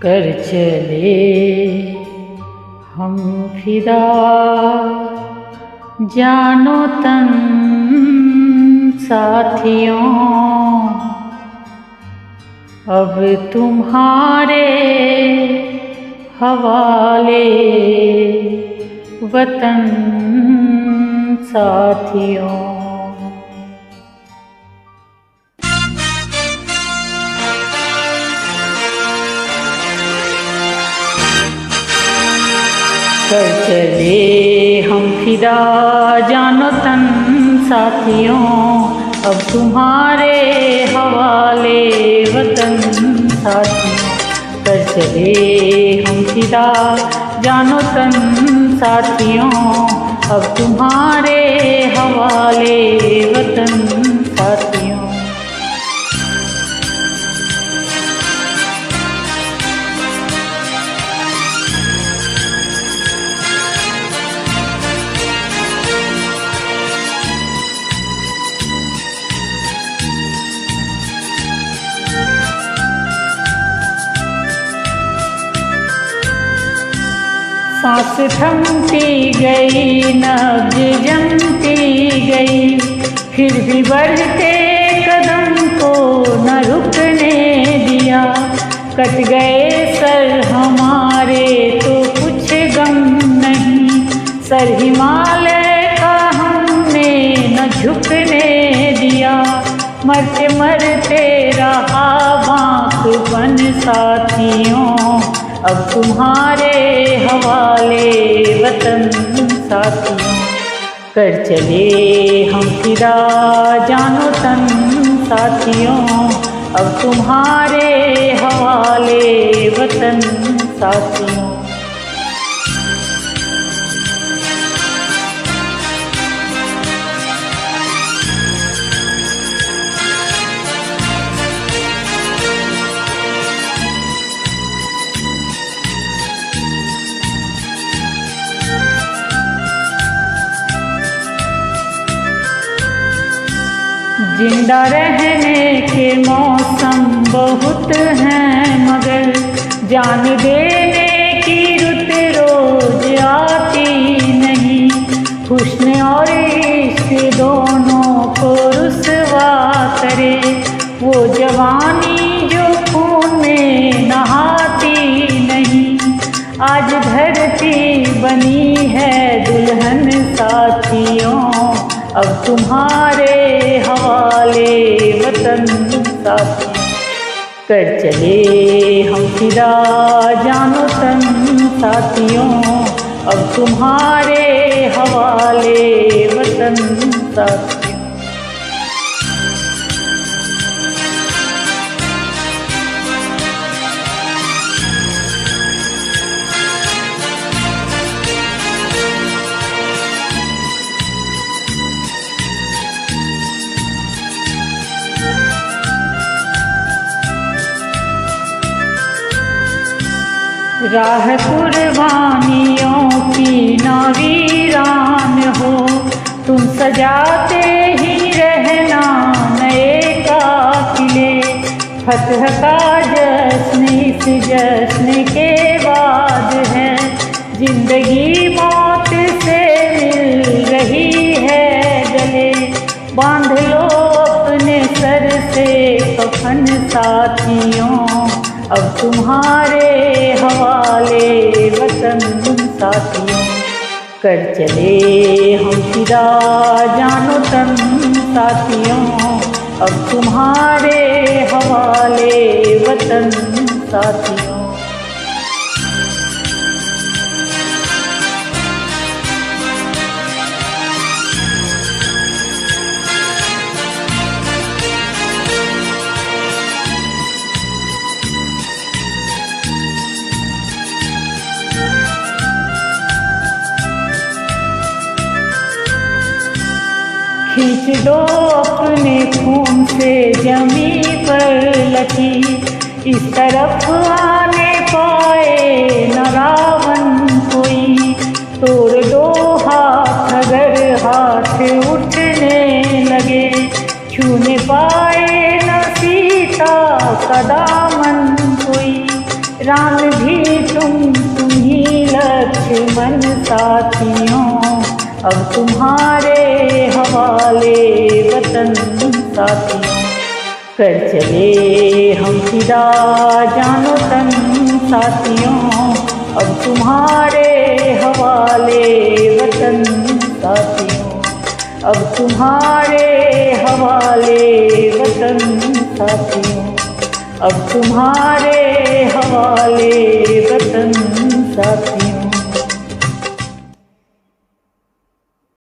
कर चले हम फिदा जानो तन साथियों, अब तुम्हारे हवाले वतन साथियों। कर चले हम फिदा जानो तन साथियों, अब तुम्हारे हवाले वतन साथियों। कर चले हम फिदा जानो तन साथियों, अब तुम्हारे हवाले वतन साथियों। सांस थमती गई, नब्ज जमती गई, फिर भी बढ़ते कदम को न रुकने दिया। कट गए सर हमारे तो कुछ गम नहीं, सर हिमालय का हमने न झुकने दिया। मरते मरते रहा बांकपन साथियों, अब तुम्हारे हवाले वतन साथियों। कर चले हम फिदा जानो तन साथियों, अब तुम्हारे हवाले वतन साथियों। जिंदा रहने के मौसम बहुत हैं, मगर जान देने की रुत रोज आती नहीं। हुस्न और इश्क दोनों को रुसवा करे, वो जवानी जो खून में नहाती नहीं। आज धरती बनी है दुल्हन साथियों, अब तुम्हारे हवाले वतन साथियों। कर चले हम फिदा जानो तन साथियों, अब तुम्हारे हवाले वतन साथियों। राह कुर्बानियों की ना वीरान हो, तुम सजाते ही रहना नए काफिले। फतह का जश्न इस जश्न के बाद है, जिंदगी मौत से मिल रही है गले। बांध लो अपने सर से कफन साथियों, अब तुम्हारे हवाले वतन साथियों। कर चले हम फिदा जानो तन साथियों, अब तुम्हारे हवाले वतन साथियों। खींच दो अपने खून से जमी पर लकी, इस तरफ आने पाए न रावण कोई। तोड़ दो हाथ अगर हाथ उठने लगे, छूने पाए न सीता का दामन कोई। राम भी तुम ही लक्ष्मण साथियों, अब तुम्हारे हवाले वतन साथियों। कर चले हम फिदा जानो तन साथियों, अब तुम्हारे हवाले वतन साथियों, अब तुम्हारे हवाले वतन साथियों, अब तुम्हारे हवाले वतन साथियों।